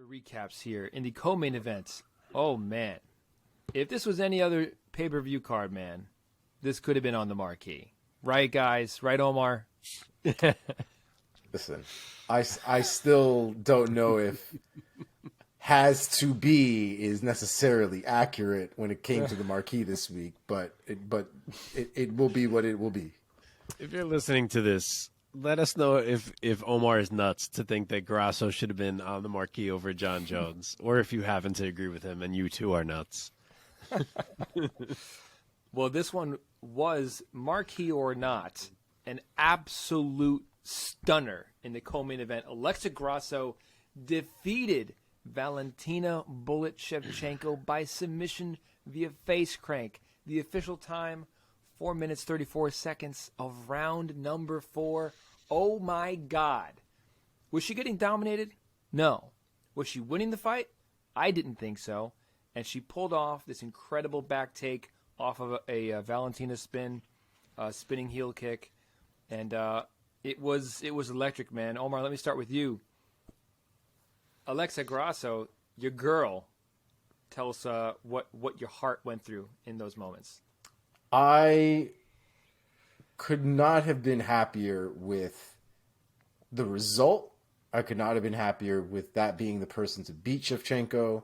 Recaps here in the co-main events. Oh man, if this was any other pay-per-view card, man, this could have been on the marquee, right, guys? Right, Omar? Listen, I still don't know if has to be is necessarily accurate when it came to the marquee this week, but it will be what it will be. If you're listening to this, let us know if Omar is nuts to think that Grasso should have been on the marquee over John Jones, or if you happen to agree with him and you too are nuts. Well, this one was, marquee or not, an absolute stunner in the co-main event. Alexa Grasso defeated Valentina Bullet Shevchenko by submission via face crank. The official time, 4 minutes 34 seconds of round number 4. Oh my God. Was she getting dominated? No. Was she winning the fight? I didn't think so. And she pulled off this incredible back take off of a Valentina spinning heel kick. And it was electric, man. Omar, let me start with you. Alexa Grasso, your girl, tell us what your heart went through in those moments. I could not have been happier with the result. I could not have been happier with that being the person to beat Shevchenko.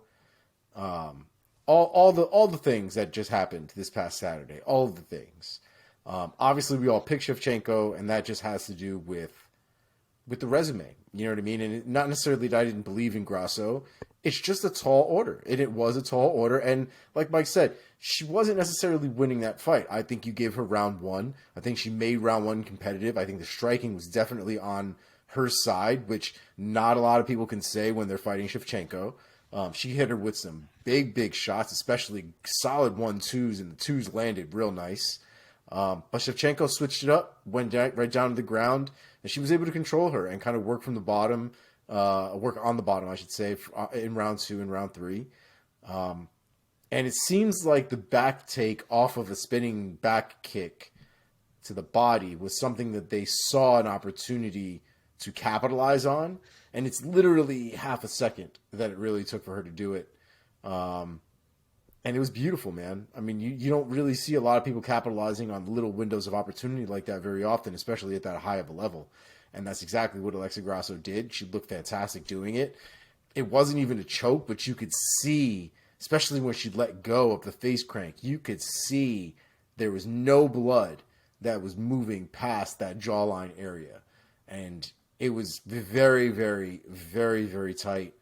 All the things that just happened this past Saturday. All of the things. Obviously, we all picked Shevchenko, and that just has to do with the resume. You know what I mean? And not necessarily that I didn't believe in Grasso. It's just a tall order. And it was a tall order. And like Mike said, she wasn't necessarily winning that fight. I think you gave her round 1. I think she made round 1 competitive. I think the striking was definitely on her side, which not a lot of people can say when they're fighting Shevchenko. She hit her with some big shots, especially solid 1-2s, and the 2s landed real nice. But Shevchenko switched it up, went right down to the ground, and she was able to control her and kind of work from the bottom, work on the bottom, I should say, in round 2 and round 3. And it seems like the back take off of a spinning back kick to the body was something that they saw an opportunity to capitalize on. And it's literally half a second that it really took for her to do it. And it was beautiful, man. I mean, you don't really see a lot of people capitalizing on little windows of opportunity like that very often, especially at that high of a level. And that's exactly what Alexa Grasso did. She looked fantastic doing it. It wasn't even a choke, but you could see, especially when she let go of the face crank, you could see there was no blood that was moving past that jawline area. And it was very, very, very, very tight.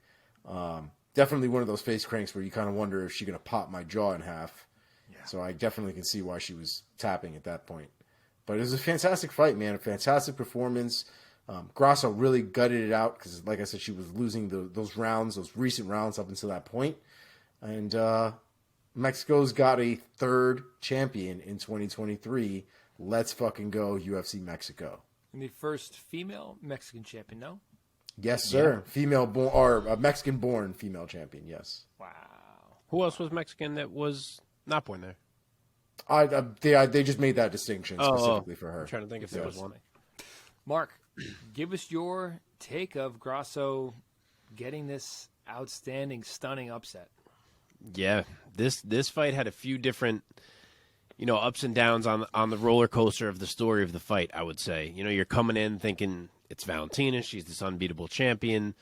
Definitely one of those face cranks where you kind of wonder if she's going to pop my jaw in half. Yeah. So I definitely can see why she was tapping at that point. But it was a fantastic fight, man. A fantastic performance. Grasso really gutted it out because, like I said, she was losing those rounds, those recent rounds up until that point. And Mexico's got a third champion in 2023. Let's fucking go, UFC Mexico. And the first female Mexican champion, no? Yes, sir. Yeah. Female born or Mexican-born female champion. Yes. Wow. Who else was Mexican that was not born there? They just made that distinction specifically for her. I'm trying to think if there was one. Mark, give us your take of Grasso getting this outstanding, stunning upset. Yeah, this fight had a few different, ups and downs on the roller coaster of the story of the fight. I would say, you're coming in thinking it's Valentina, she's this unbeatable champion,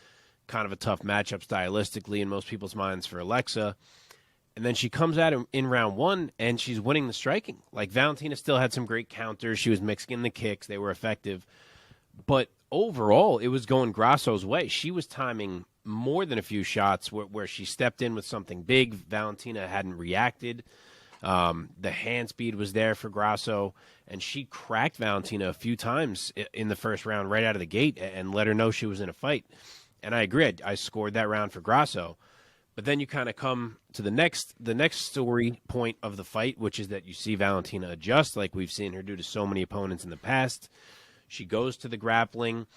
kind of a tough matchup stylistically in most people's minds for Alexa. And then she comes out in round 1, and she's winning the striking. Like, Valentina still had some great counters. She was mixing in the kicks. They were effective. But overall, it was going Grasso's way. She was timing more than a few shots where she stepped in with something big. Valentina hadn't reacted. The hand speed was there for Grasso, and she cracked Valentina a few times in the first round right out of the gate and let her know she was in a fight. And I agree. I scored that round for Grasso. But then you kind of come to the next story point of the fight, which is that you see Valentina adjust like we've seen her do to so many opponents in the past. She goes to the grappling.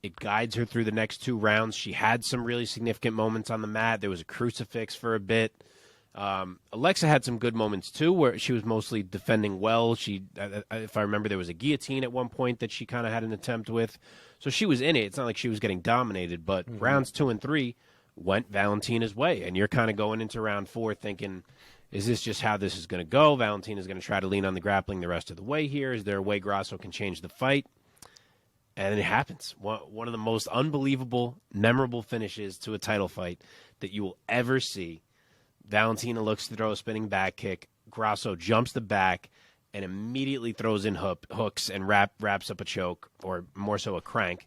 It guides her through the next 2 rounds. She had some really significant moments on the mat. There was a crucifix for a bit. Alexa had some good moments, too, where she was mostly defending well. If I remember, there was a guillotine at one point that she kind of had an attempt with. So she was in it. It's not like she was getting dominated, but rounds 2 and 3 went Valentina's way. And you're kind of going into round 4 thinking, is this just how this is going to go? Valentina's going to try to lean on the grappling the rest of the way here. Is there a way Grasso can change the fight? And it happens. One of the most unbelievable, memorable finishes to a title fight that you will ever see. Valentina looks to throw a spinning back kick. Grasso jumps the back and immediately throws in hooks and wraps up a choke, or more so a crank,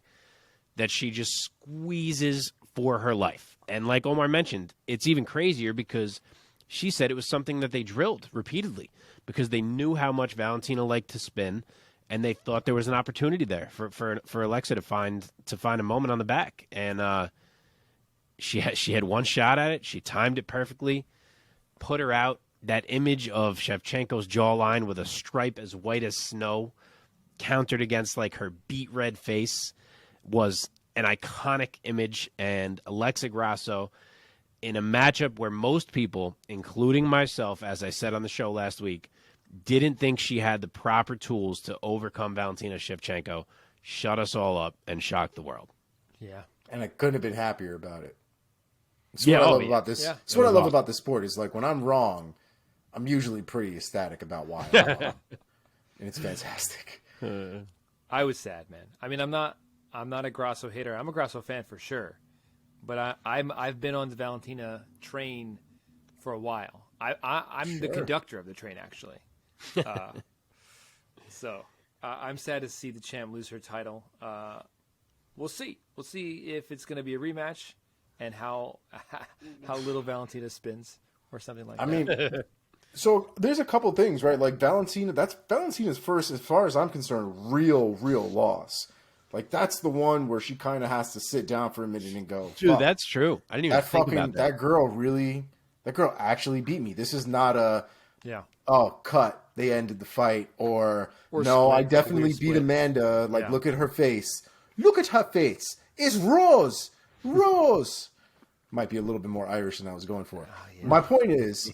that she just squeezes for her life. And like Omar mentioned, it's even crazier because she said it was something that they drilled repeatedly because they knew how much Valentina liked to spin, and they thought there was an opportunity there for Alexa to find a moment on the back. And she had one shot at it. She timed it perfectly, put her out. That image of Shevchenko's jawline with a stripe as white as snow countered against like her beet red face was an iconic image. And Alexa Grasso, in a matchup where most people, including myself, as I said on the show last week, didn't think she had the proper tools to overcome Valentina Shevchenko, shut us all up and shocked the world. Yeah. And I couldn't have been happier about it. That's Yeah, what I oh, love yeah. about this. Yeah. That's what I was love awesome. about this sport is like when I'm wrong, I'm usually pretty ecstatic about why I'm wrong. And it's fantastic. I was sad, man. I mean, I'm not a Grasso hater. I'm a Grasso fan for sure, but I've been on the Valentina train for a while. I'm the Sure. conductor of the train, actually. So I'm sad to see the champ lose her title. We'll see. We'll see if it's going to be a rematch and how little Valentina spins or something like I that. mean, so there's a couple things, right? Like Valentina, that's Valentina's first, as far as I'm concerned, real loss. Like that's the one where she kind of has to sit down for a minute and go, Dude, "Fuck, that's true. I didn't even that think fucking about that. that girl actually beat me. This is not a Yeah. oh cut, they ended the fight, or no, split, I like a definitely weird beat split. Amanda. Like Yeah. look at her face. Look at her face. It's Rose. Rose. Might be a little bit more Irish than I was going for. My point is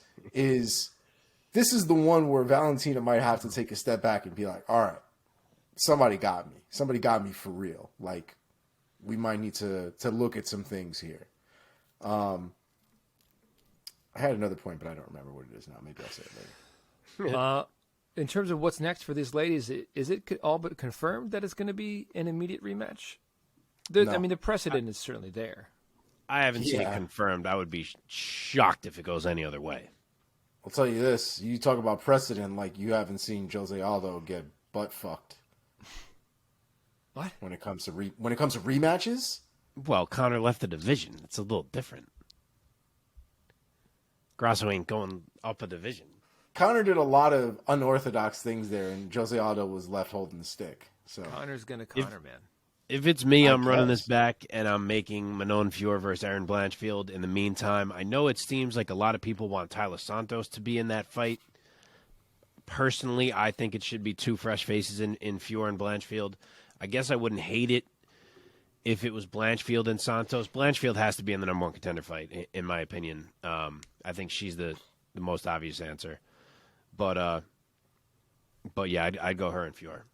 this is the one where Valentina might have to take a step back and be like, all right, somebody got me. Somebody got me for real. Like, we might need to look at some things here. I had another point, but I don't remember what it is now. Maybe I'll say it later. In terms of what's next for these ladies, is it all but confirmed that it's going to be an immediate rematch? No. I mean, the precedent is certainly there. I haven't seen it Yeah. confirmed. I would be shocked if it goes any other way. I'll tell you this. You talk about precedent like you haven't seen Jose Aldo get butt fucked. What? When it comes to rematches? Well, Connor left the division. It's a little different. Grasso ain't going up a division. Connor did a lot of unorthodox things there, and Jose Aldo was left holding the stick. So Connor's going to Connor, man. If it's me, I I'm running this guess. back, and I'm making Manon Fior versus Aaron Blanchfield. In the meantime, I know it seems like a lot of people want Tyler Santos to be in that fight. Personally, I think it should be two fresh faces in Fior and Blanchfield. I guess I wouldn't hate it if it was Blanchfield and Santos. Blanchfield has to be in the number one contender fight, in my opinion. I think she's the most obvious answer. But yeah, I'd go her and Fior.